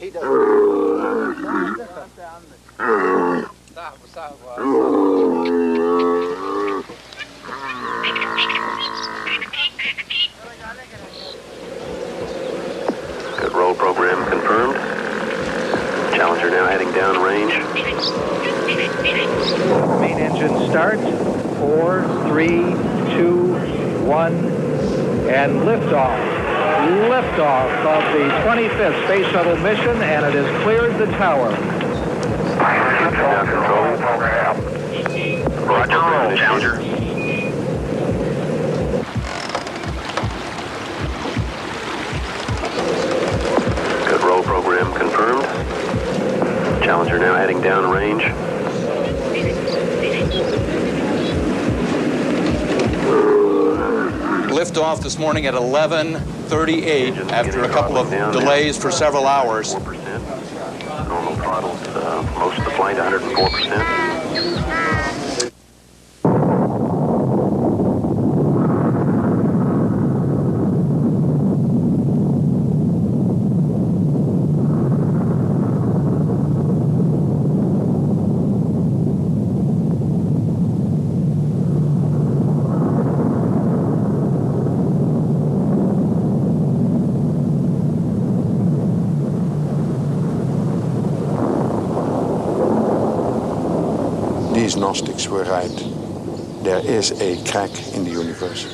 he doesn't. Good roll program confirmed. Challenger now heading down range. Main engine start. 4, 3, 2, 1, and liftoff. Liftoff of the 25th Space Shuttle mission, and it has cleared the tower. Now control. Roger, roll, Challenger. Good roll program confirmed. Challenger now heading down range. Liftoff this morning at 11:38 after a couple of delays for several hours. 4%. Normal throttles, most of the flight 104%. These Gnostics were right. There is a crack in the universe.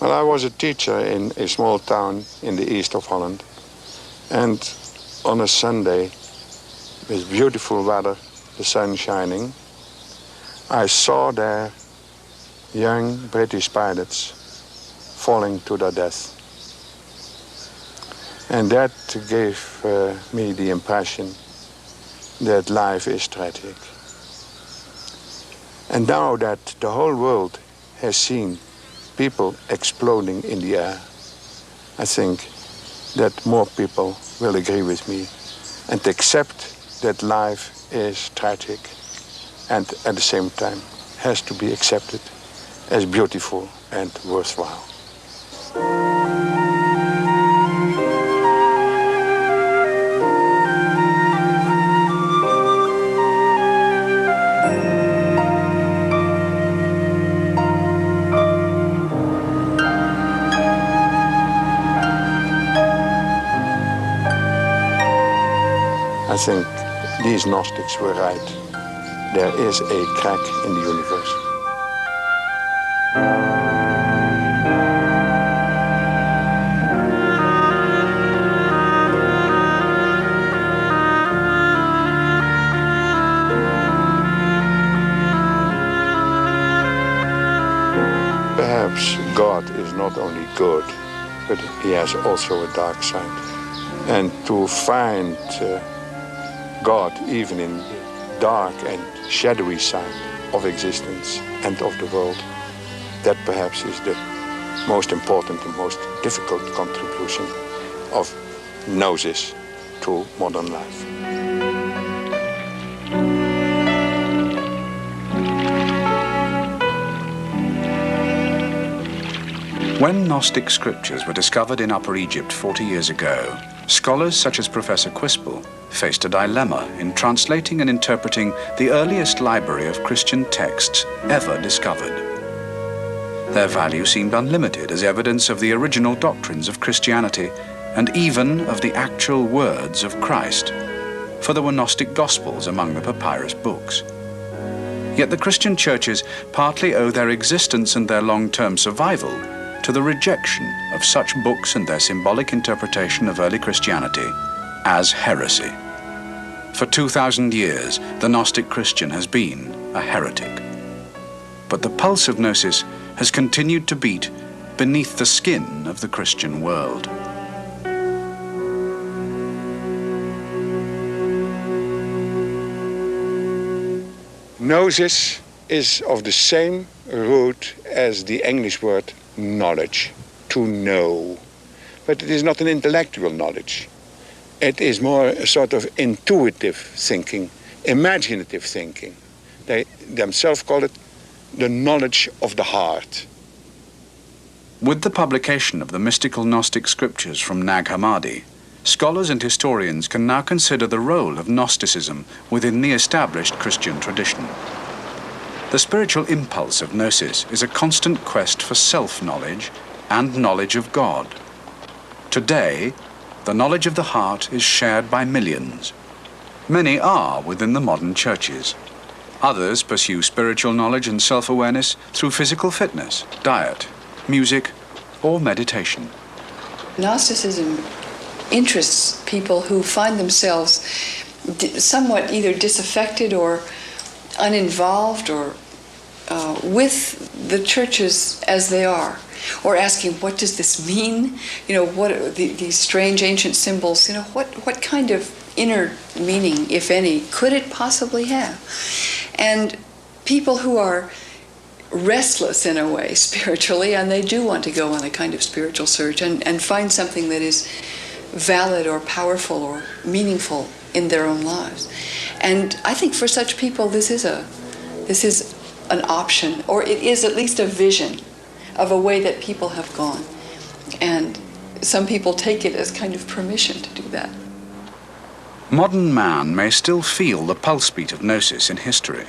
Well, I was a teacher in a small town in the east of Holland. And on a Sunday, with beautiful weather, the sun shining, I saw there young British pilots falling to their death. And that gave me the impression that life is tragic. And now that the whole world has seen people exploding in the air, I think that more people will agree with me and accept that life is tragic and at the same time has to be accepted as beautiful and worthwhile. I think these Gnostics were right. There is a crack in the universe. Perhaps God is not only good, but he has also a dark side. And to find God even in the dark and shadowy side of existence and of the world, that perhaps is the most important and most difficult contribution of Gnosis to modern life. When Gnostic scriptures were discovered in Upper Egypt 40 years ago, scholars such as Professor Quispel faced a dilemma in translating and interpreting the earliest library of Christian texts ever discovered. Their value seemed unlimited as evidence of the original doctrines of Christianity and even of the actual words of Christ, for there were Gnostic Gospels among the papyrus books. Yet the Christian churches partly owe their existence and their long-term survival to the rejection of such books and their symbolic interpretation of early Christianity as heresy. For 2,000 years, the Gnostic Christian has been a heretic. But the pulse of Gnosis has continued to beat beneath the skin of the Christian world. Gnosis is of the same root as the English word knowledge, to know. But it is not an intellectual knowledge. It is more a sort of intuitive thinking, imaginative thinking. They themselves call it the knowledge of the heart. With the publication of the mystical Gnostic scriptures from Nag Hammadi, scholars and historians can now consider the role of Gnosticism within the established Christian tradition. The spiritual impulse of Gnosis is a constant quest for self-knowledge and knowledge of God. Today, the knowledge of the heart is shared by millions. Many are within the modern churches. Others pursue spiritual knowledge and self-awareness through physical fitness, diet, music, or meditation. Gnosticism interests people who find themselves somewhat either disaffected or uninvolved or with the churches as they are, or asking, what does this mean? You know, what are these strange ancient symbols? You know, what kind of inner meaning, if any, could it possibly have? And people who are restless in a way spiritually, and they do want to go on a kind of spiritual search and find something that is valid or powerful or meaningful in their own lives. And I think for such people this is an option, or it is at least a vision of a way that people have gone. And some people take it as kind of permission to do that. Modern man may still feel the pulse beat of Gnosis in history.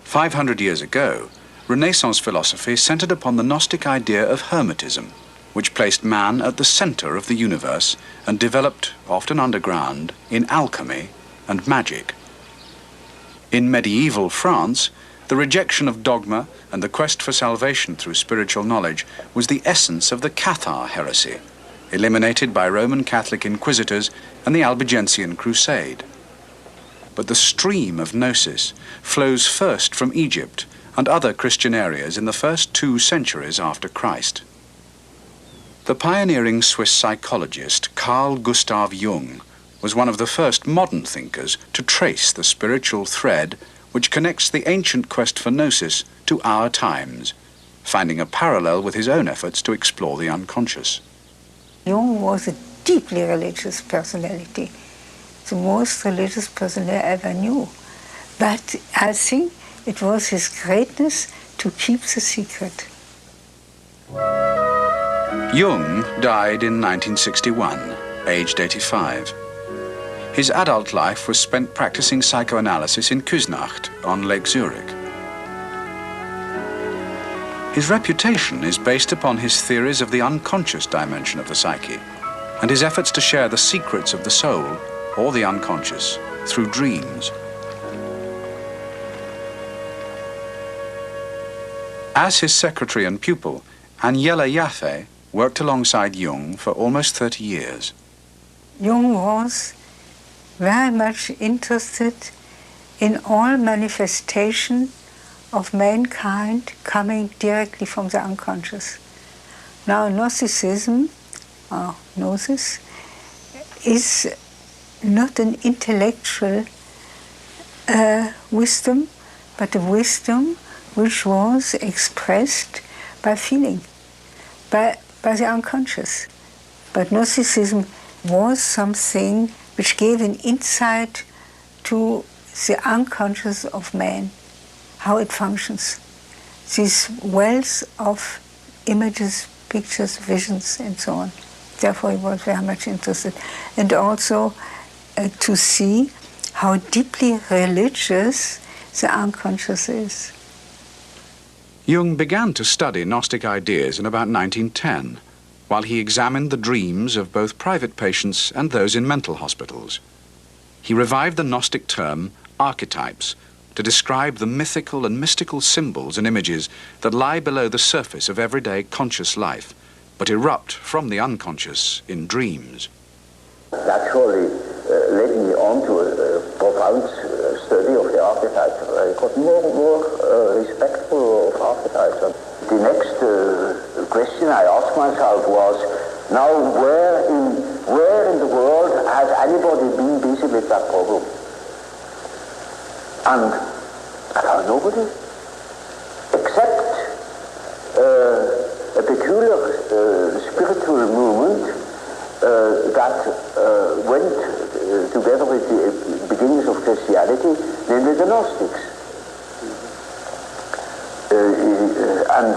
500 years ago, Renaissance philosophy centered upon the Gnostic idea of hermetism, which placed man at the center of the universe and developed, often underground, in alchemy and magic. In medieval France, the rejection of dogma and the quest for salvation through spiritual knowledge was the essence of the Cathar heresy, eliminated by Roman Catholic inquisitors and the Albigensian Crusade. But the stream of Gnosis flows first from Egypt and other Christian areas in the first 2 centuries after Christ. The pioneering Swiss psychologist Carl Gustav Jung was one of the first modern thinkers to trace the spiritual thread which connects the ancient quest for Gnosis to our times, finding a parallel with his own efforts to explore the unconscious. Jung was a deeply religious personality, the most religious person I ever knew. But I think it was his greatness to keep the secret. Jung died in 1961, aged 85. His adult life was spent practicing psychoanalysis in Küsnacht on Lake Zurich. His reputation is based upon his theories of the unconscious dimension of the psyche and his efforts to share the secrets of the soul or the unconscious through dreams. As his secretary and pupil, Agnella Jaffe worked alongside Jung for almost 30 years. Jung was very much interested in all manifestation of mankind coming directly from the unconscious. Now, Gnosticism, or Gnosis, is not an intellectual wisdom, but a wisdom which was expressed by feeling, by the unconscious. But Gnosticism was something which gave an insight to the unconscious of man, how it functions. These wells of images, pictures, visions, and so on. Therefore, he was very much interested. And also to see how deeply religious the unconscious is. Jung began to study Gnostic ideas in about 1910, while he examined the dreams of both private patients and those in mental hospitals. He revived the Gnostic term archetypes to describe the mythical and mystical symbols and images that lie below the surface of everyday conscious life, but erupt from the unconscious in dreams. That surely led me on to a profound study of the archetypes. I got more respectful of archetypes. And the next question I asked myself was, now where in the world has anybody been busy with that problem? And I found nobody, except a peculiar spiritual movement that went together with the beginnings of Christianity, namely the Gnostics. And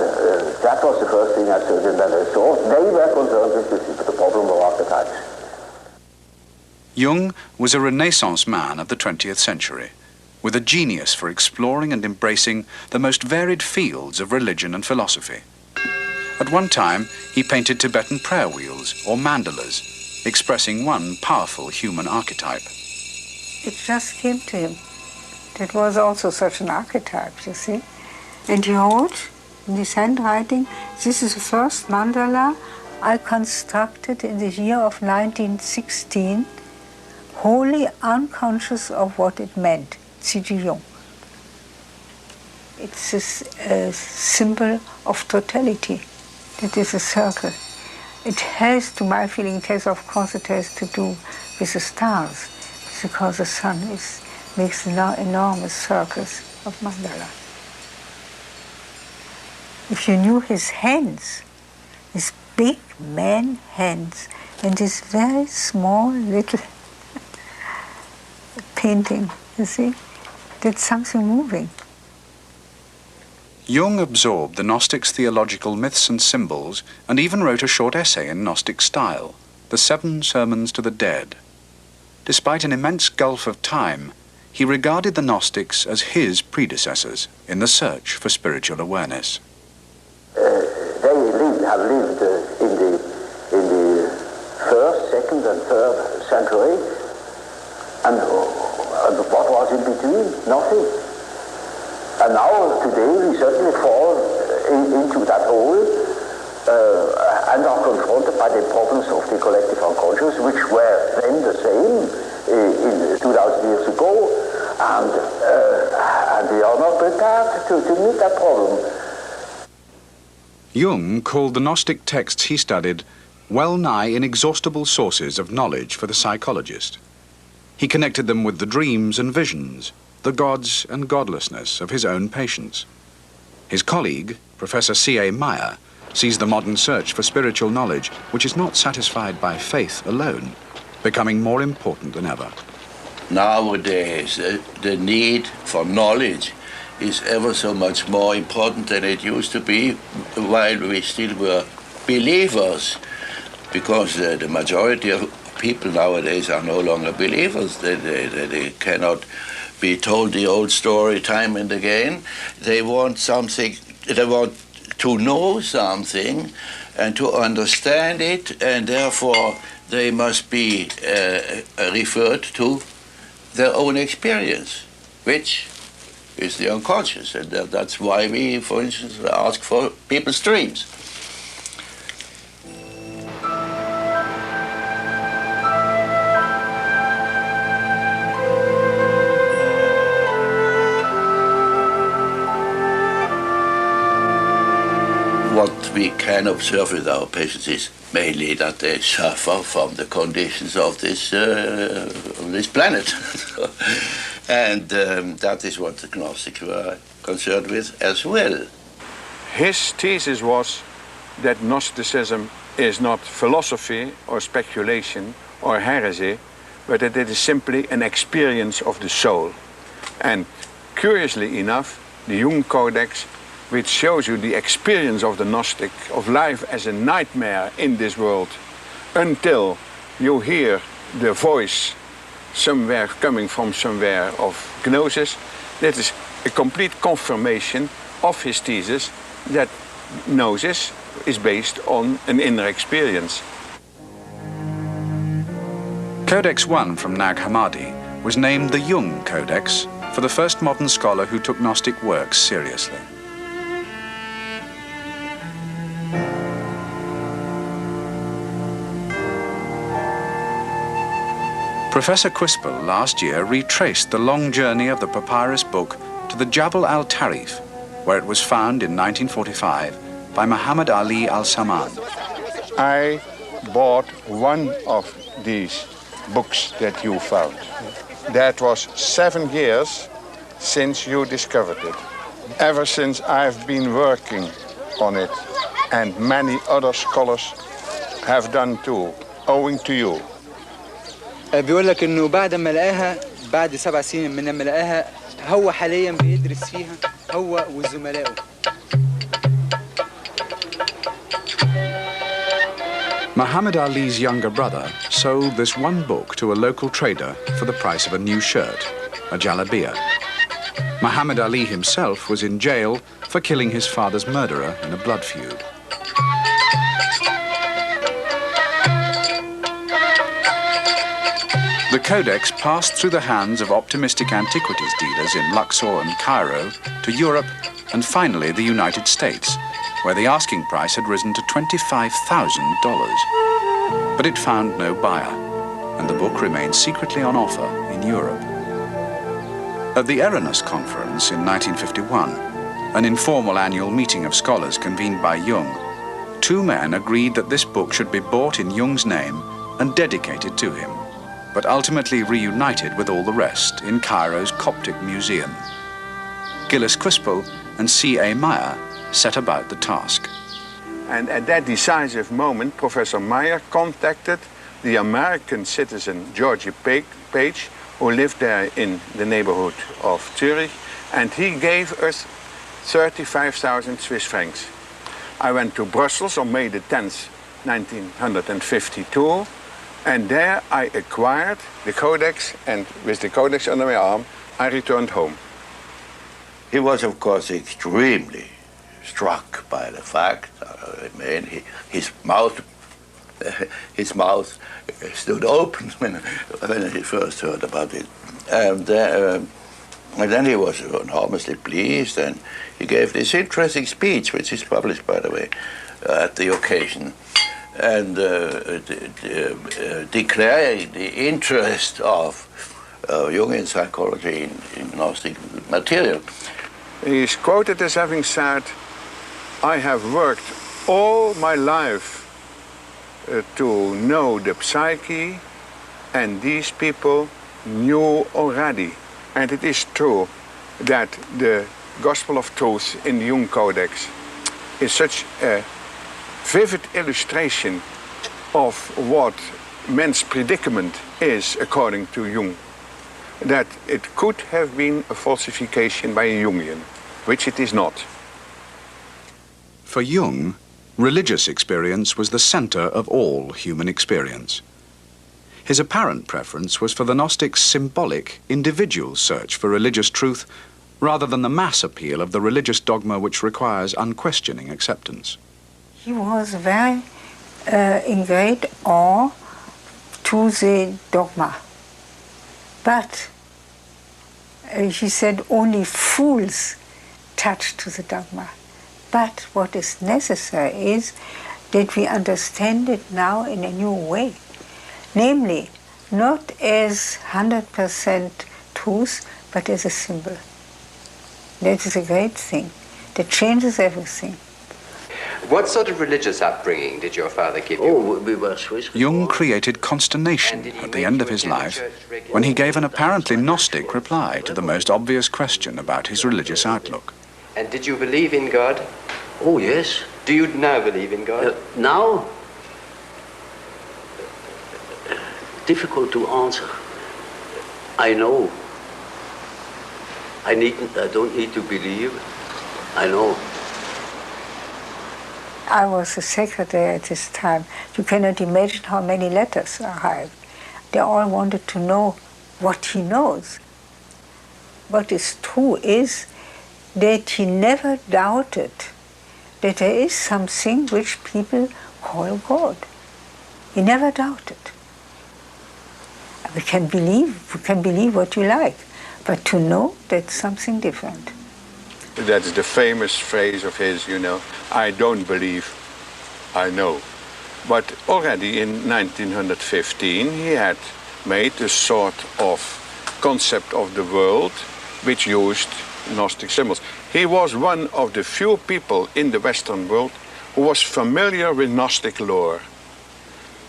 that was the first thing I studied, and then I saw they were concerned with the problem of archetypes. Jung was a Renaissance man of the 20th century, with a genius for exploring and embracing the most varied fields of religion and philosophy. At one time, he painted Tibetan prayer wheels or mandalas, expressing one powerful human archetype. It just came to him. That was also such an archetype, you see. And he wrote in his handwriting, "This is the first mandala I constructed in the year of 1916, wholly unconscious of what it meant." C.G. Jung. It's a symbol of totality. It is a circle. It has, to my feeling, of course, it has to do with the stars, because the sun makes enormous circles of mandala. If you knew his hands, his big man hands, and his very small little painting, you see, that's something moving. Jung absorbed the Gnostics' theological myths and symbols and even wrote a short essay in Gnostic style, The 7 Sermons to the Dead. Despite an immense gulf of time, he regarded the Gnostics as his predecessors in the search for spiritual awareness. They have lived in the 1st, 2nd, and 3rd century, and what was in between? Nothing. And now, today, we certainly fall into that hole and are confronted by the problems of the collective unconscious, which were then the same in 2,000 years ago, and we are not prepared to meet that problem. Jung called the Gnostic texts he studied well-nigh inexhaustible sources of knowledge for the psychologist. He connected them with the dreams and visions, the gods and godlessness of his own patients. His colleague, Professor C.A. Meyer, sees the modern search for spiritual knowledge, which is not satisfied by faith alone, becoming more important than ever. Nowadays, the need for knowledge is ever so much more important than it used to be while we still were believers, because the majority of people nowadays are no longer believers. They cannot be told the old story time and again. They want something, they want to know something and to understand it, and therefore they must be referred to their own experience, which is the unconscious, and that's why we, for instance, ask for people's dreams. What we can observe with our patients is mainly that they suffer from the conditions of this planet. And that is what the Gnostics were concerned with as well. His thesis was that Gnosticism is not philosophy or speculation or heresy, but that it is simply an experience of the soul. And curiously enough, the Jung Codex, which shows you the experience of the Gnostic, of life as a nightmare in this world, until you hear the voice somewhere coming from somewhere of Gnosis. That is a complete confirmation of his thesis that Gnosis is based on an inner experience. Codex 1 from Nag Hammadi was named the Jung Codex for the first modern scholar who took Gnostic works seriously. Professor Quispel last year retraced the long journey of the papyrus book to the Jabal al-Tarif, where it was found in 1945 by Muhammad Ali al-Saman. I bought one of these books that you found. That was 7 years since you discovered it. Ever since I've been working on it, and many other scholars have done too, owing to you. بيقول لك انه بعد ما لقاها بعد 7 سنين من لما لقاها هو حاليا بيدرس فيها هو وزملائه. Muhammad Ali's younger brother sold this one book to a local trader for the price of a new shirt, a jalabiya. Muhammad Ali himself was in jail for killing his father's murderer in a blood feud. The Codex passed through the hands of optimistic antiquities dealers in Luxor and Cairo to Europe and finally the United States, where the asking price had risen to $25,000. But it found no buyer, and the book remained secretly on offer in Europe. At the Eranus Conference in 1951, an informal annual meeting of scholars convened by Jung, two men agreed that this book should be bought in Jung's name and dedicated to him, but ultimately reunited with all the rest in Cairo's Coptic Museum. Gillis Quispel and C.A. Meyer set about the task. And at that decisive moment, Professor Meyer contacted the American citizen Georgie Page, who lived there in the neighborhood of Zurich, and he gave us 35,000 Swiss francs. I went to Brussels on May the 10th, 1952, and there I acquired the Codex, and with the Codex under my arm, I returned home. He was, of course, extremely struck by the fact. I mean, his mouth stood open when he first heard about it. And then he was enormously pleased, and he gave this interesting speech, which is published, by the way, at the occasion, and declaring the interest of Jungian psychology in Gnostic material. He is quoted as having said, "I have worked all my life to know the psyche, and these people knew already." And it is true that the Gospel of Truth in the Jung Codex is such a vivid illustration of what man's predicament is according to Jung, that it could have been a falsification by a Jungian, which it is not. For Jung, religious experience was the center of all human experience. His apparent preference was for the Gnostics' symbolic, individual search for religious truth rather than the mass appeal of the religious dogma which requires unquestioning acceptance. He was very in great awe to the dogma. But he said only fools touch to the dogma. But what is necessary is that we understand it now in a new way. Namely, not as 100% truth, but as a symbol. That is a great thing. That changes everything. What sort of religious upbringing did your father give you? Oh, we were Swiss. Jung created consternation at the end of his life when he gave an apparently Gnostic reply to the most obvious question about his religious outlook. And did you believe in God? Oh, yes. Do you now believe in God? Now? Difficult to answer. I know. I don't need to believe. I know. I was a secretary at this time. You cannot imagine how many letters arrived. They all wanted to know what he knows. What is true is that he never doubted that there is something which people call God. He never doubted. We can believe what you like, but to know that's something different. That's the famous phrase of his, you know, I don't believe, I know. But already in 1915 he had made a sort of concept of the world which used Gnostic symbols. He was one of the few people in the Western world who was familiar with Gnostic lore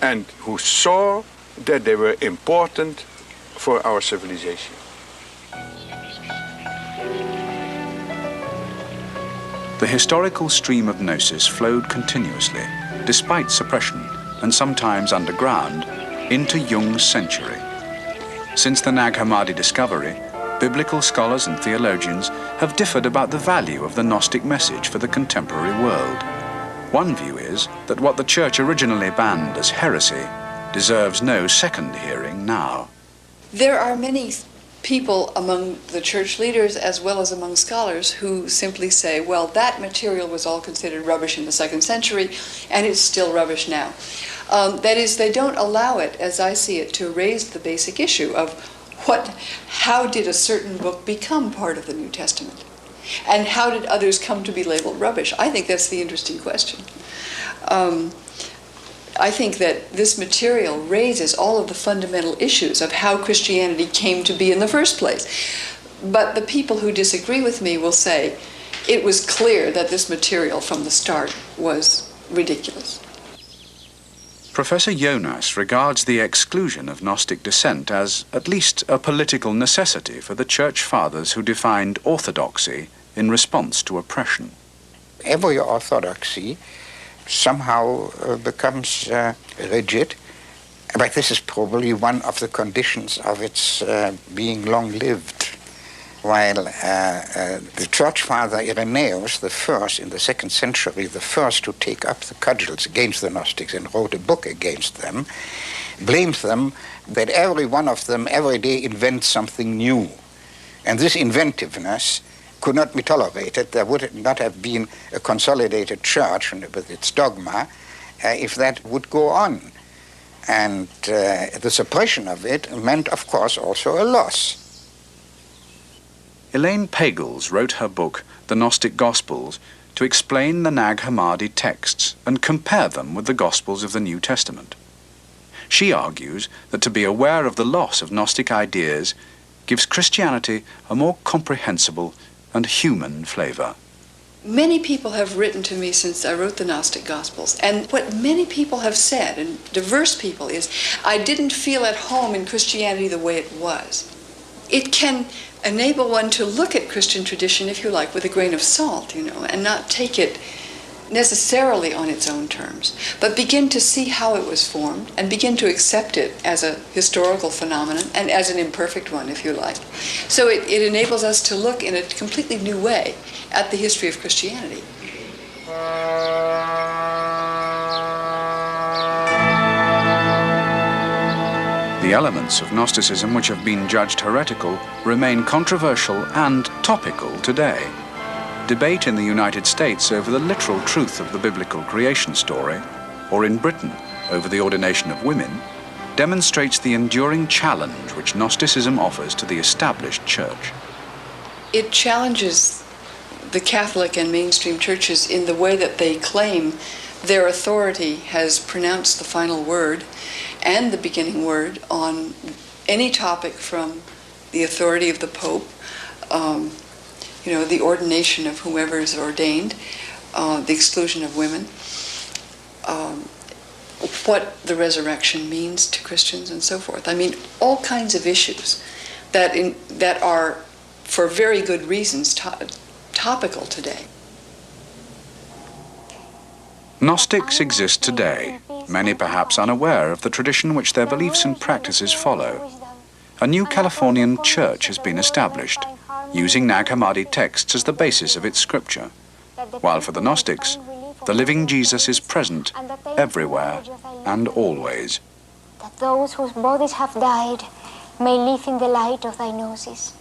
and who saw that they were important for our civilization. The historical stream of Gnosis flowed continuously, despite suppression, and sometimes underground, into Jung's century. Since the Nag Hammadi discovery, biblical scholars and theologians have differed about the value of the Gnostic message for the contemporary world. One view is that what the Church originally banned as heresy deserves no second hearing now. There are many people among the church leaders as well as among scholars who simply say, well, that material was all considered rubbish in the 2nd century and it's still rubbish now. That is, they don't allow it, as I see it, to raise the basic issue of how did a certain book become part of the New Testament? And how did others come to be labeled rubbish? I think that's the interesting question. I think that this material raises all of the fundamental issues of how Christianity came to be in the first place. But the people who disagree with me will say it was clear that this material from the start was ridiculous. Professor Jonas regards the exclusion of Gnostic dissent as at least a political necessity for the Church Fathers who defined orthodoxy in response to oppression. Every orthodoxy somehow becomes rigid, but this is probably one of the conditions of its being long-lived. While the Church Father Irenaeus, the first in the 2nd century, the first to take up the cudgels against the Gnostics and wrote a book against them, blames them that every one of them every day invents something new. And this inventiveness could not be tolerated. There would not have been a consolidated church with its dogma if that would go on. And the suppression of it meant, of course, also a loss. Elaine Pagels wrote her book, The Gnostic Gospels, to explain the Nag Hammadi texts and compare them with the Gospels of the New Testament. She argues that to be aware of the loss of Gnostic ideas gives Christianity a more comprehensible and human flavor. Many people have written to me since I wrote the Gnostic Gospels, and what many people have said, and diverse people, is I didn't feel at home in Christianity the way it was. It can enable one to look at Christian tradition, if you like, with a grain of salt, and not take it necessarily on its own terms, but begin to see how it was formed and begin to accept it as a historical phenomenon and as an imperfect one, if you like. So it enables us to look in a completely new way at the history of Christianity. The elements of Gnosticism which have been judged heretical remain controversial and topical today. Debate in the United States over the literal truth of the biblical creation story, or in Britain over the ordination of women, demonstrates the enduring challenge which Gnosticism offers to the established church. It challenges the Catholic and mainstream churches in the way that they claim their authority has pronounced the final word and the beginning word on any topic, from the authority of the Pope, the ordination of whomever is ordained, the exclusion of women, what the resurrection means to Christians, and so forth. I mean, all kinds of issues that are, for very good reasons, topical today. Gnostics exist today, many perhaps unaware of the tradition which their beliefs and practices follow. A new Californian church has been established, using Nag Hammadi texts as the basis of its scripture, while for the Gnostics, the living Jesus is present everywhere and always. That those whose bodies have died may live in the light of thy gnosis.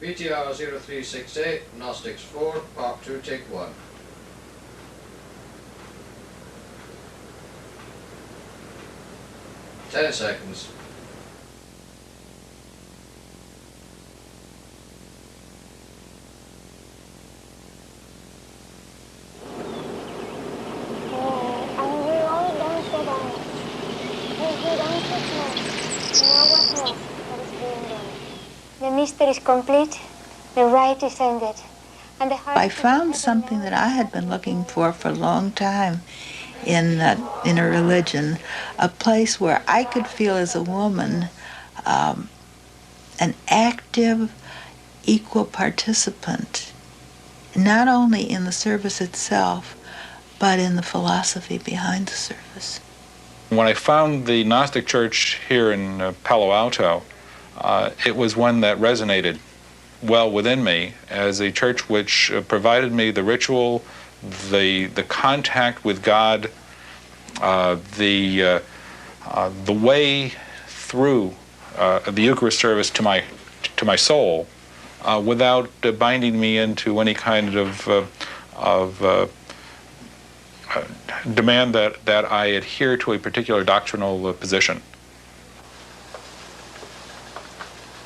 BTR 0368, Gnostics 4, Part 2, Take 1. Ten seconds. The mystery is complete, the rite is ended, and the heart... I found something that I had been looking for a long time in a religion, a place where I could feel as a woman an active, equal participant, not only in the service itself, but in the philosophy behind the service. When I found the Gnostic church here in Palo Alto, it was one that resonated well within me as a church which provided me the ritual, the contact with God, the way through the Eucharist service to my soul, without binding me into any kind of demand that I adhere to a particular doctrinal position.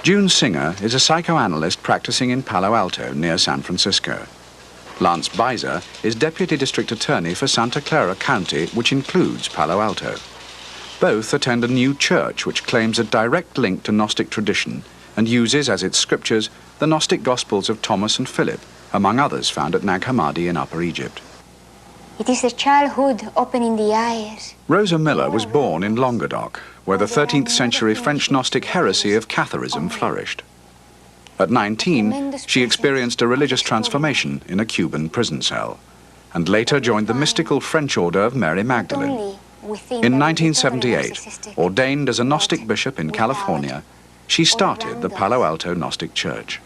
June Singer is a psychoanalyst practicing in Palo Alto near San Francisco. Lance Beiser is Deputy District Attorney for Santa Clara County, which includes Palo Alto. Both attend a new church which claims a direct link to Gnostic tradition and uses as its scriptures the Gnostic Gospels of Thomas and Philip, among others found at Nag Hammadi in Upper Egypt. It is the childhood opening the eyes. Rosa Miller was born in Languedoc, where the 13th century French Gnostic heresy of Catharism flourished. At 19, she experienced a religious transformation in a Cuban prison cell, and later joined the mystical French order of Mary Magdalene. In 1978, ordained as a Gnostic bishop in California, she started the Palo Alto Gnostic Church.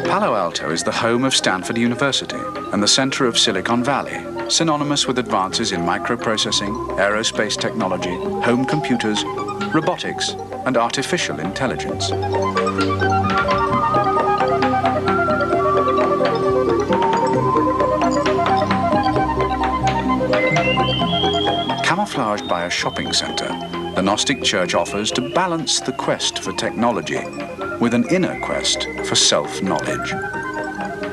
Palo Alto is the home of Stanford University and the center of Silicon Valley, synonymous with advances in microprocessing, aerospace technology, home computers, robotics, and artificial intelligence. Camouflaged by a shopping center, the Gnostic Church offers to balance the quest for technology with an inner quest for self-knowledge.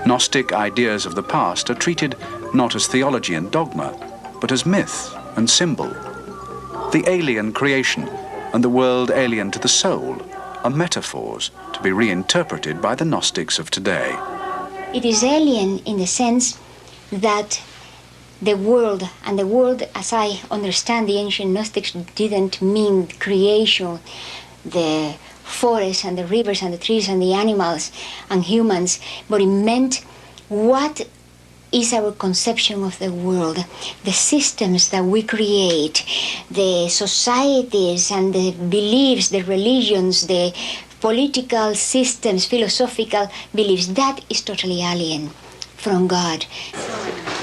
Gnostic ideas of the past are treated not as theology and dogma, but as myth and symbol. The alien creation and the world alien to the soul are metaphors to be reinterpreted by the Gnostics of today. It is alien in the sense that the world, and the world as I understand the ancient Gnostics, didn't mean creation, the forests and the rivers and the trees and the animals and humans, but it meant what is our conception of the world, the systems that we create, the societies and the beliefs, the religions, the political systems, philosophical beliefs. That is totally alien from God.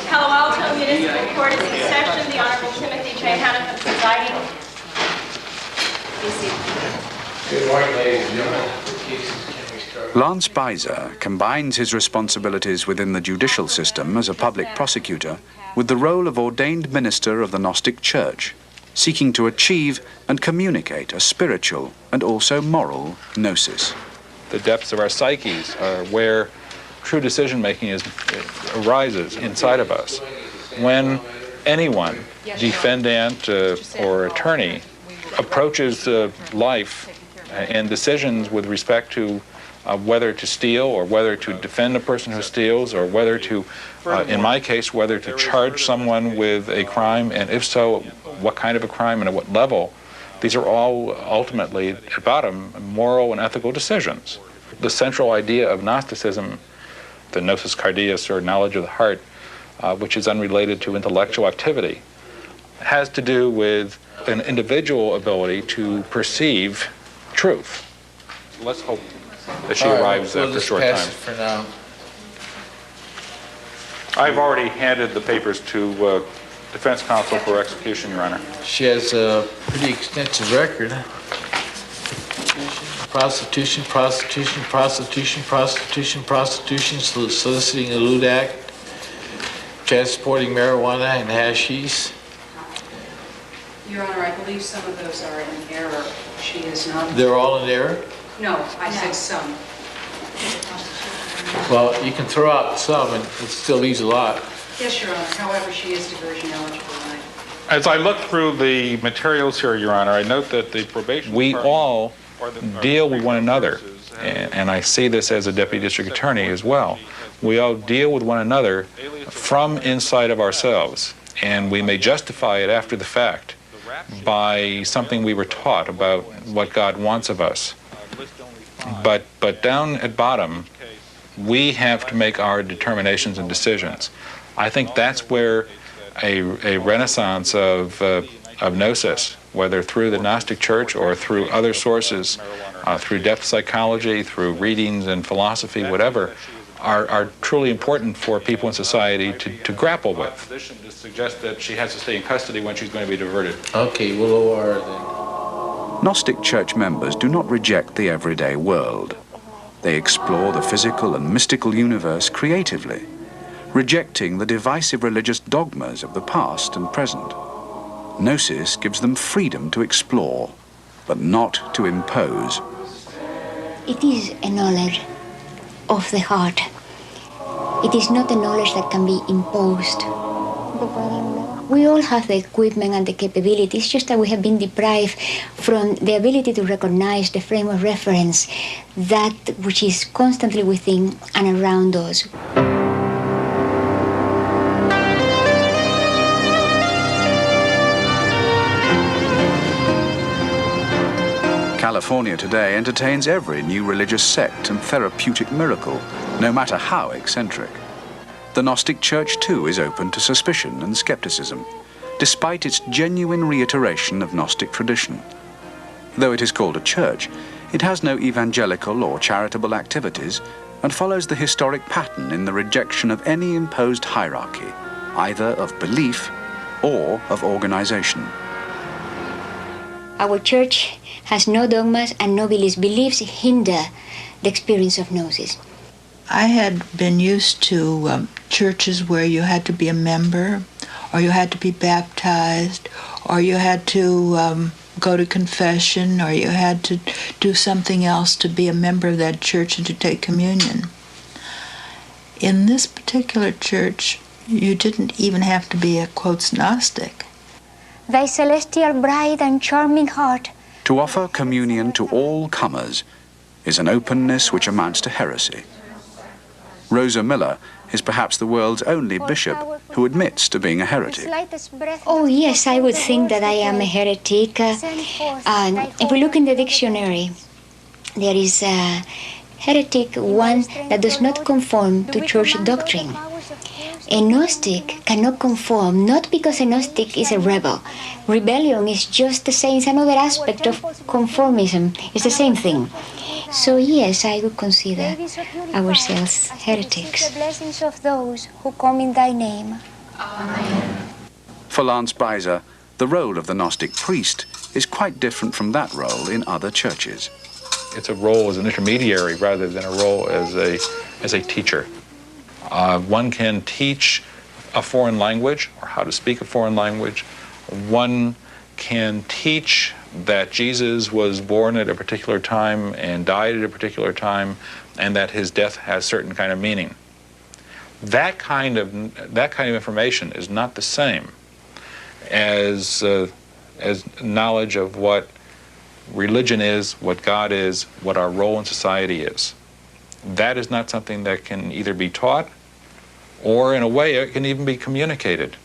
Palo Alto Municipal Court is in session. The Honorable Timothy J. Hannafin presiding. Be seated. Good morning, ladies and gentlemen. Lance Beiser combines his responsibilities within the judicial system as a public prosecutor with the role of ordained minister of the Gnostic Church, seeking to achieve and communicate a spiritual and also moral gnosis. The depths of our psyches are where true decision-making arises inside of us. When anyone, defendant or attorney, approaches life and decisions with respect to whether to steal or whether to defend a person who steals or whether to, in my case, whether to charge someone with a crime, and if so, what kind of a crime and at what level, these are all ultimately, at bottom, moral and ethical decisions. The central idea of Gnosticism, the gnosis cardias, or knowledge of the heart, which is unrelated to intellectual activity, has to do with an individual ability to perceive truth. Let's hope that she arrives after a short time. For now. I've already handed the papers to defense counsel for execution, Your Honor. She has a pretty extensive record. Prostitution, prostitution, prostitution, prostitution, prostitution, soliciting a lewd act, transporting marijuana and hashish. Your Honor, I believe some of those are in error. She is not. They're all in error? No, I said some. Well, you can throw out some and it still leaves a lot. Yes, Your Honor. However, she is diversion eligible. As I look through the materials here, Your Honor, I note that the probation we all deal with one another, and I see this as a deputy district attorney as well. We all deal with one another from inside of ourselves, and we may justify it after the fact by something we were taught about what God wants of us. But down at bottom, we have to make our determinations and decisions. I think that's where a renaissance of gnosis, whether through the Gnostic Church or through other sources, through depth psychology, through readings and philosophy, whatever, are truly important for people in society to grapple with. The position to suggest that she has to stay in custody when she's going to be diverted. Okay, we'll lower then. Gnostic Church members do not reject the everyday world. They explore the physical and mystical universe creatively, rejecting the divisive religious dogmas of the past and present. Gnosis gives them freedom to explore, but not to impose. It is a knowledge of the heart. It is not a knowledge that can be imposed. We all have the equipment and the capabilities, just that we have been deprived from the ability to recognize the frame of reference, that which is constantly within and around us. California today entertains every new religious sect and therapeutic miracle, no matter how eccentric. The Gnostic Church, too, is open to suspicion and skepticism, despite its genuine reiteration of Gnostic tradition. Though it is called a church, it has no evangelical or charitable activities and follows the historic pattern in the rejection of any imposed hierarchy, either of belief or of organization. Our church has no dogmas and no beliefs. Beliefs hinder the experience of gnosis. I had been used to churches where you had to be a member, or you had to be baptized, or you had to go to confession, or you had to do something else to be a member of that church and to take communion. In this particular church, you didn't even have to be a, quote, Gnostic. Thy celestial bride and charming heart. To offer communion to all comers is an openness which amounts to heresy. Rosa Miller is perhaps the world's only bishop who admits to being a heretic. Oh, yes, I would think that I am a heretic. If we look in the dictionary, there is a heretic, one that does not conform to church doctrine. A Gnostic cannot conform, not because a Gnostic is a rebel. Rebellion is just the same, it's another aspect of conformism. It's the same thing. So yes, I would consider ourselves heretics. The blessings of those who come in thy name. Amen. For Lance Beiser, the role of the Gnostic priest is quite different from that role in other churches. It's a role as an intermediary rather than a role as a teacher. One can teach a foreign language or how to speak a foreign language. One can teach that Jesus was born at a particular time and died at a particular time, and that his death has certain kind of meaning. That kind of information is not the same as knowledge of what religion is, what God is, what our role in society is. That is not something that can either be taught, or in a way it can even be communicated.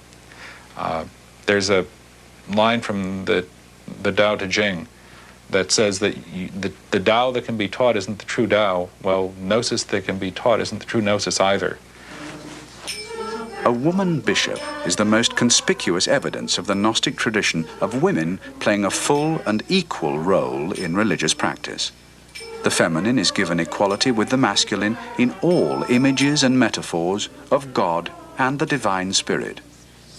There's a line from the Tao Te Ching that says that the Tao that can be taught isn't the true Tao. Well, Gnosis that can be taught isn't the true Gnosis either. A woman bishop is the most conspicuous evidence of the Gnostic tradition of women playing a full and equal role in religious practice. The feminine is given equality with the masculine in all images and metaphors of God and the divine spirit.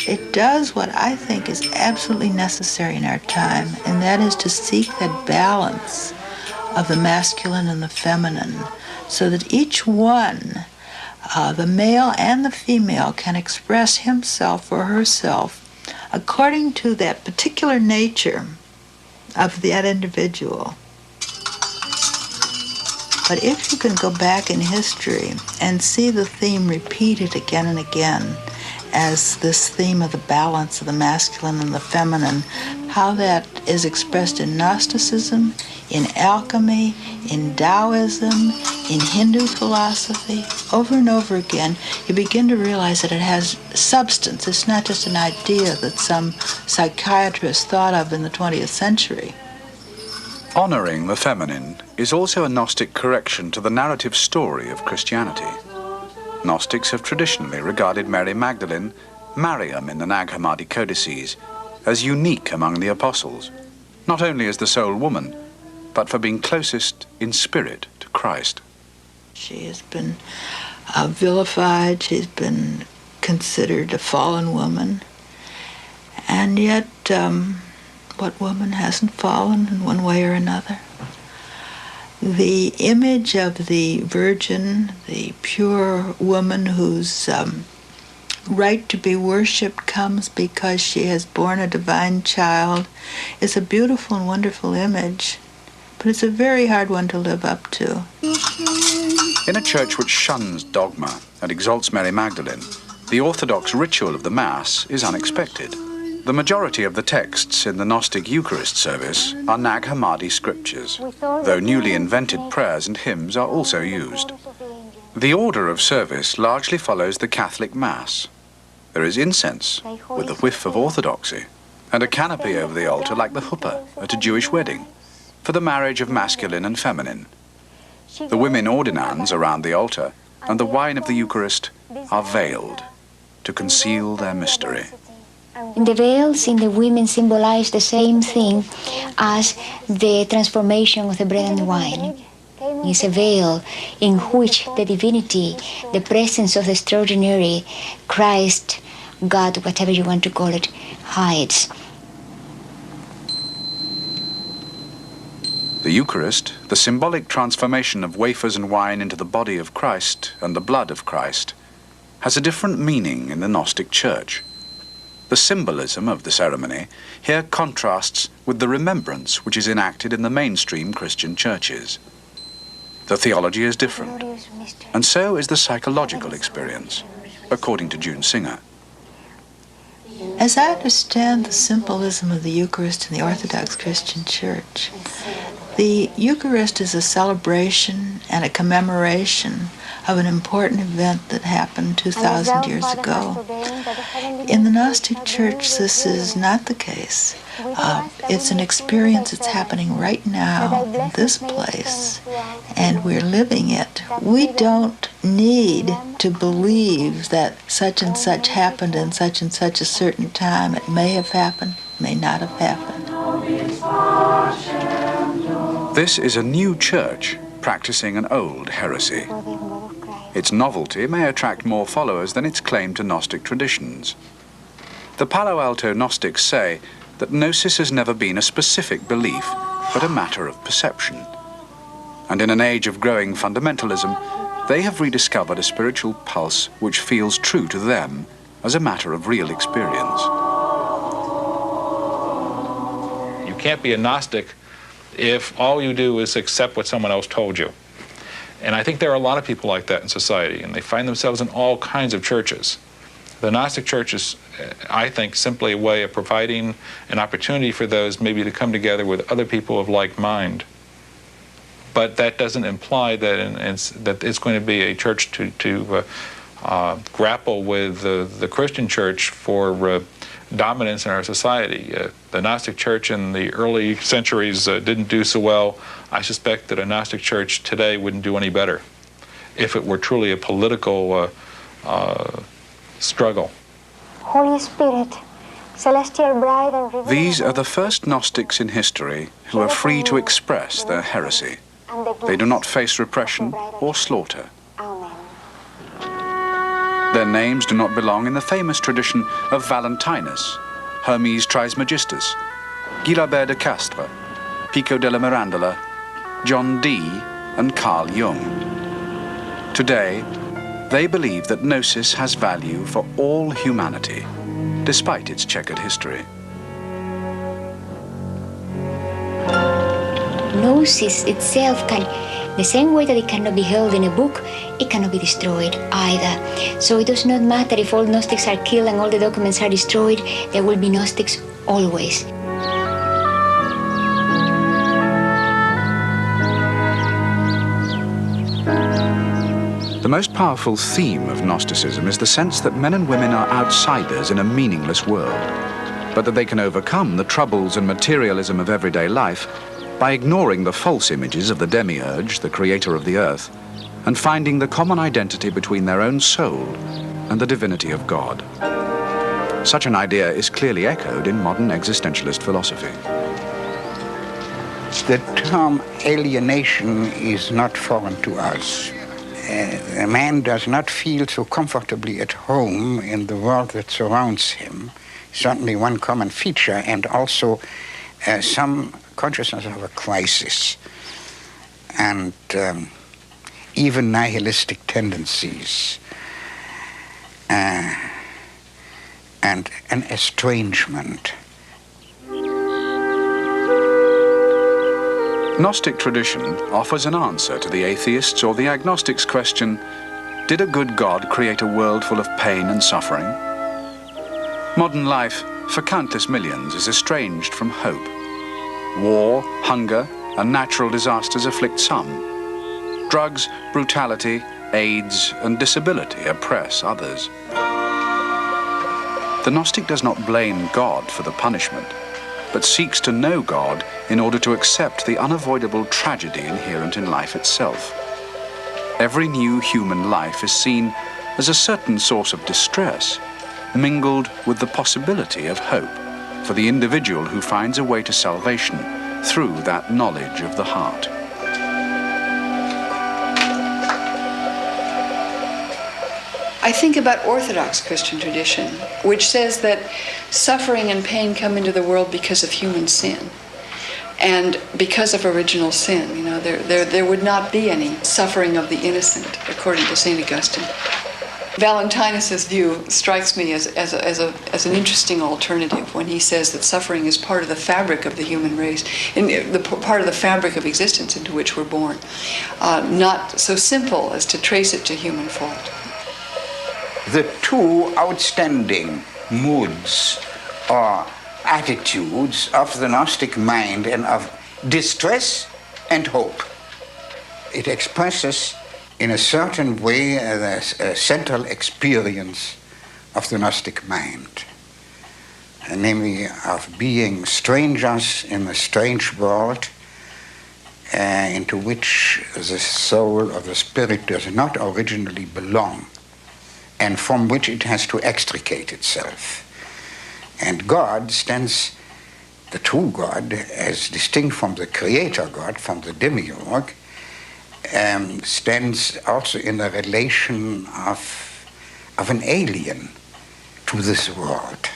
It does what I think is absolutely necessary in our time, and that is to seek that balance of the masculine and the feminine, so that each one, the male and the female, can express himself or herself according to that particular nature of that individual. But if you can go back in history and see the theme repeated again and again as this theme of the balance of the masculine and the feminine, how that is expressed in Gnosticism, in alchemy, in Taoism, in Hindu philosophy, over and over again, you begin to realize that it has substance. It's not just an idea that some psychiatrist thought of in the 20th century. Honoring the feminine is also a Gnostic correction to the narrative story of Christianity. Gnostics have traditionally regarded Mary Magdalene, Mariam in the Nag Hammadi codices, as unique among the apostles, not only as the sole woman, but for being closest in spirit to Christ. She has been vilified, she's been considered a fallen woman, and yet what woman hasn't fallen in one way or another? The image of the virgin, the pure woman whose right to be worshipped comes because she has borne a divine child, is a beautiful and wonderful image, but it's a very hard one to live up to. In a church which shuns dogma and exalts Mary Magdalene, the Orthodox ritual of the Mass is unexpected. The majority of the texts in the Gnostic Eucharist service are Nag Hammadi scriptures, though newly invented prayers and hymns are also used. The order of service largely follows the Catholic Mass. There is incense, with a whiff of orthodoxy, and a canopy over the altar like the huppah at a Jewish wedding, for the marriage of masculine and feminine. The women ordinands around the altar and the wine of the Eucharist are veiled to conceal their mystery. The veils in the women symbolize the same thing as the transformation of the bread and wine. It's a veil in which the divinity, the presence of the extraordinary, Christ, God, whatever you want to call it, hides. The Eucharist, the symbolic transformation of wafers and wine into the body of Christ and the blood of Christ, has a different meaning in the Gnostic Church. The symbolism of the ceremony here contrasts with the remembrance which is enacted in the mainstream Christian churches. The theology is different, and so is the psychological experience, according to June Singer. As I understand the symbolism of the Eucharist in the Orthodox Christian Church, the Eucharist is a celebration and a commemoration of an important event that happened 2,000 years ago. In the Gnostic Church, this is not the case. It's an experience that's happening right now in this place, and we're living it. We don't need to believe that such and such happened in such and such a certain time. It may have happened, may not have happened. This is a new church practicing an old heresy. Its novelty may attract more followers than its claim to Gnostic traditions. The Palo Alto Gnostics say that Gnosis has never been a specific belief, but a matter of perception. And in an age of growing fundamentalism, they have rediscovered a spiritual pulse which feels true to them as a matter of real experience. You can't be a Gnostic if all you do is accept what someone else told you. And I think there are a lot of people like that in society, and they find themselves in all kinds of churches. The Gnostic Church is, I think, simply a way of providing an opportunity for those maybe to come together with other people of like mind. But that doesn't imply that, that it's going to be a church to grapple with the Christian church for dominance in our society. The Gnostic Church in the early centuries didn't do so well. I suspect that a Gnostic Church today wouldn't do any better if it were truly a political struggle. Holy Spirit, celestial bride and These are the first Gnostics in history who are free to express their heresy. They do not face repression or slaughter. Their names do not belong in the famous tradition of Valentinus, Hermes Trismegistus, Guilabert de Castres, Pico della Mirandola, John Dee, and Carl Jung. Today, they believe that Gnosis has value for all humanity, despite its checkered history. Gnosis itself The same way that it cannot be held in a book, it cannot be destroyed either. So it does not matter if all Gnostics are killed and all the documents are destroyed, there will be Gnostics always. The most powerful theme of Gnosticism is the sense that men and women are outsiders in a meaningless world, but that they can overcome the troubles and materialism of everyday life by ignoring the false images of the demiurge, the creator of the earth, and finding the common identity between their own soul and the divinity of God. Such an idea is clearly echoed in modern existentialist philosophy. The term alienation is not foreign to us. A man does not feel so comfortably at home in the world that surrounds him. Certainly one common feature, and also some consciousness of a crisis, and even nihilistic tendencies, and an estrangement. Gnostic tradition offers an answer to the atheists' or the agnostics' question, did a good God create a world full of pain and suffering? Modern life, for countless millions, is estranged from hope. War, hunger, and natural disasters afflict some. Drugs, brutality, AIDS, and disability oppress others. The Gnostic does not blame God for the punishment, but seeks to know God in order to accept the unavoidable tragedy inherent in life itself. Every new human life is seen as a certain source of distress, mingled with the possibility of hope for the individual who finds a way to salvation through that knowledge of the heart. I think about Orthodox Christian tradition, which says that suffering and pain come into the world because of human sin and because of original sin. You know, there would not be any suffering of the innocent, according to St. Augustine. Valentinus' view strikes me as an interesting alternative when he says that suffering is part of the fabric of the human race, part of the fabric of existence into which we're born, not so simple as to trace it to human fault. The two outstanding moods or attitudes of the Gnostic mind and of distress and hope. It expresses in a certain way a central experience of the Gnostic mind, namely of being strangers in a strange world into which the soul or the spirit does not originally belong, and from which it has to extricate itself. And God stands, the true God, as distinct from the creator God, from the demiurge, stands also in the relation of an alien to this world.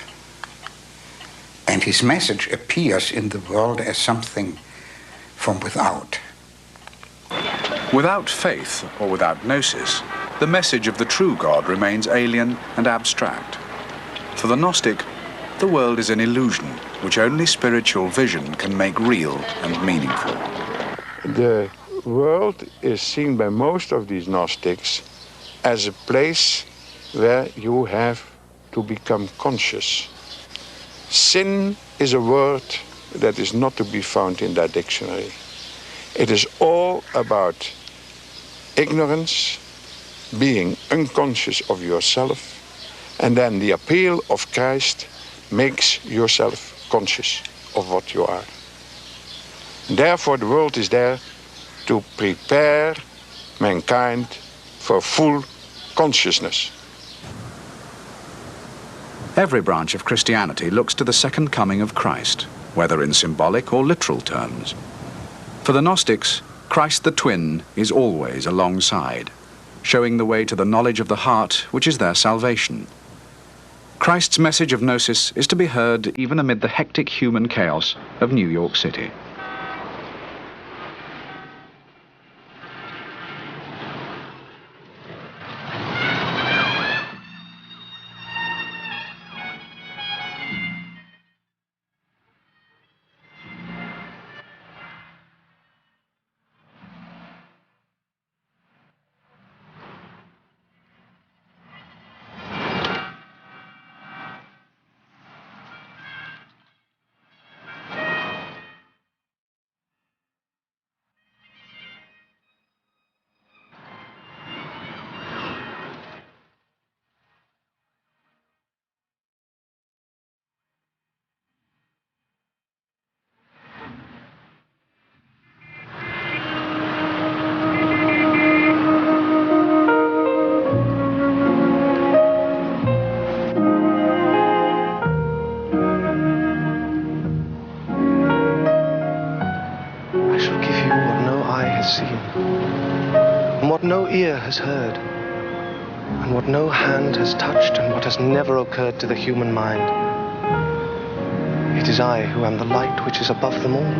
And his message appears in the world as something from without. Without faith or without gnosis, the message of the true God remains alien and abstract. For the Gnostic, the world is an illusion which only spiritual vision can make real and meaningful. The world is seen by most of these Gnostics as a place where you have to become conscious. Sin is a word that is not to be found in that dictionary. It is all about ignorance, being unconscious of yourself, and then the appeal of Christ makes yourself conscious of what you are. Therefore, the world is there to prepare mankind for full consciousness. Every branch of Christianity looks to the second coming of Christ, whether in symbolic or literal terms. For the Gnostics, Christ the twin is always alongside, showing the way to the knowledge of the heart, which is their salvation. Christ's message of gnosis is to be heard even amid the hectic human chaos of New York City. forgive you what no eye has seen, and what no ear has heard, and what no hand has touched, and what has never occurred to the human mind. It is I who am the light which is above them all.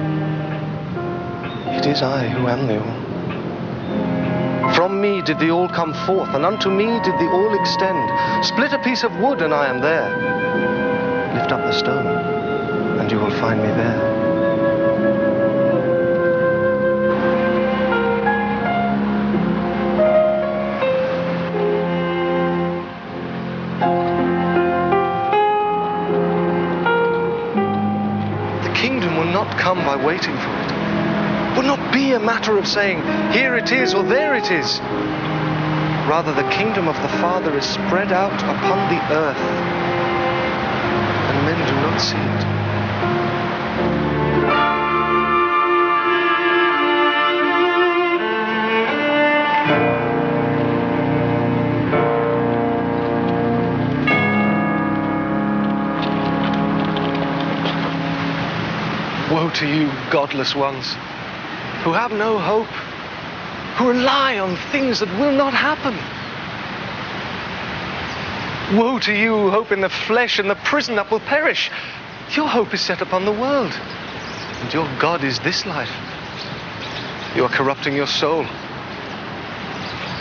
It is I who am the all. From me did the all come forth, and unto me did the all extend. Split a piece of wood, and I am there. Lift up the stone, and you will find me there. Come by waiting for it. It would not be a matter of saying, here it is or there it is. Rather, the kingdom of the Father is spread out upon the earth, and men do not see it. Woe to you, godless ones, who have no hope, who rely on things that will not happen. Woe to you who hope in the flesh and the prison that will perish. Your hope is set upon the world, and your God is this life. You are corrupting your soul.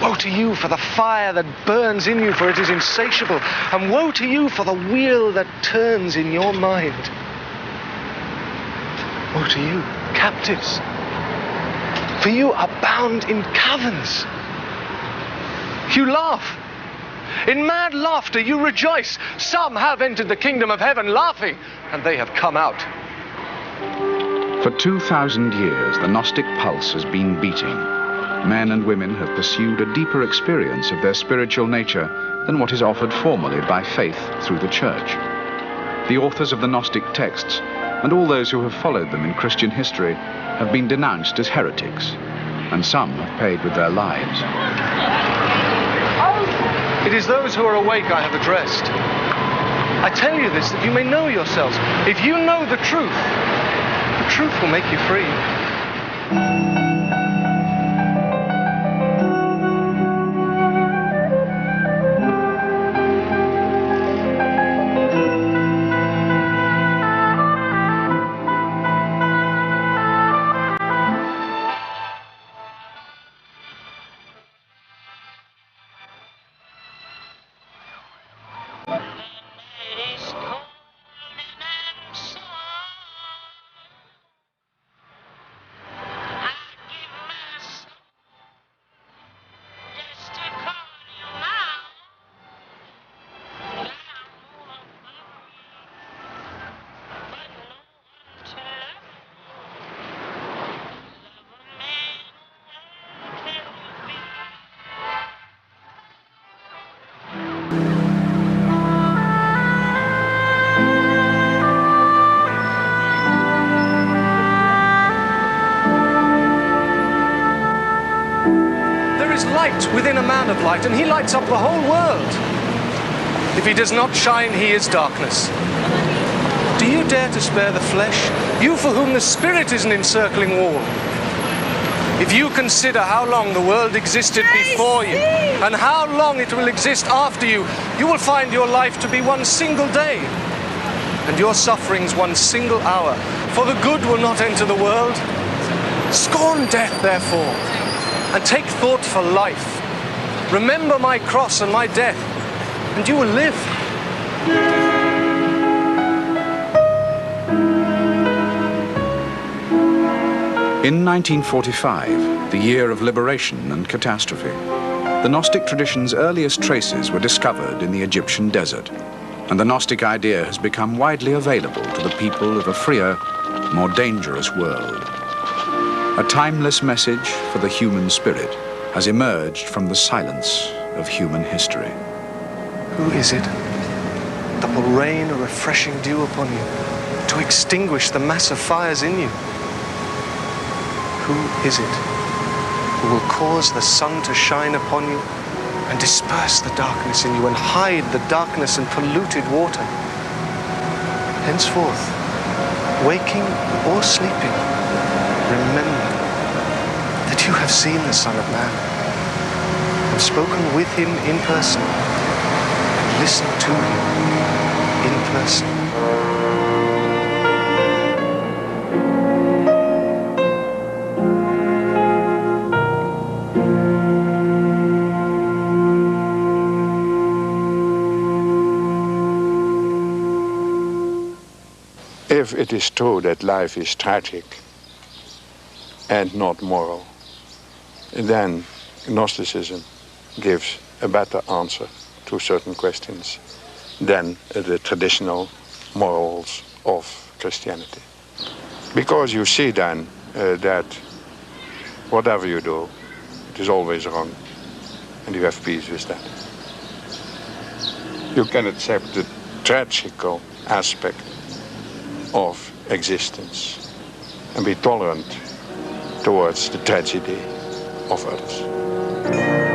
Woe to you for the fire that burns in you, for it is insatiable. And woe to you for the wheel that turns in your mind. Woe to you, captives, for you are bound in caverns. You laugh. In mad laughter you rejoice. Some have entered the kingdom of heaven laughing, and they have come out. For 2,000 years, the Gnostic pulse has been beating. Men and women have pursued a deeper experience of their spiritual nature than what is offered formally by faith through the Church. The authors of the Gnostic texts, and all those who have followed them in Christian history, have been denounced as heretics, and some have paid with their lives. It is those who are awake I have addressed. I tell you this that you may know yourselves. If you know the truth will make you free. Within a man of light, and he lights up the whole world. If he does not shine, he is darkness. Do you dare to spare the flesh, you for whom the Spirit is an encircling wall? If you consider how long the world existed before you, and how long it will exist after you, you will find your life to be one single day, and your sufferings one single hour. For the good will not enter the world. Scorn death, therefore, and take thought for life. Remember my cross and my death, and you will live. In 1945, the year of liberation and catastrophe, the Gnostic tradition's earliest traces were discovered in the Egyptian desert, and the Gnostic idea has become widely available to the people of a freer, more dangerous world. A timeless message for the human spirit has emerged from the silence of human history. Who is it that will rain a refreshing dew upon you to extinguish the massive fires in you? Who is it who will cause the sun to shine upon you and disperse the darkness in you and hide the darkness and polluted water? Henceforth, waking or sleeping, remember have seen the Son of Man, and spoken with him in person, and listened to him in person. If it is true that life is tragic and not moral, then Gnosticism gives a better answer to certain questions than the traditional morals of Christianity. Because you see then that whatever you do, it is always wrong, and you have peace with that. You can accept the tragical aspect of existence and be tolerant towards the tragedy of others.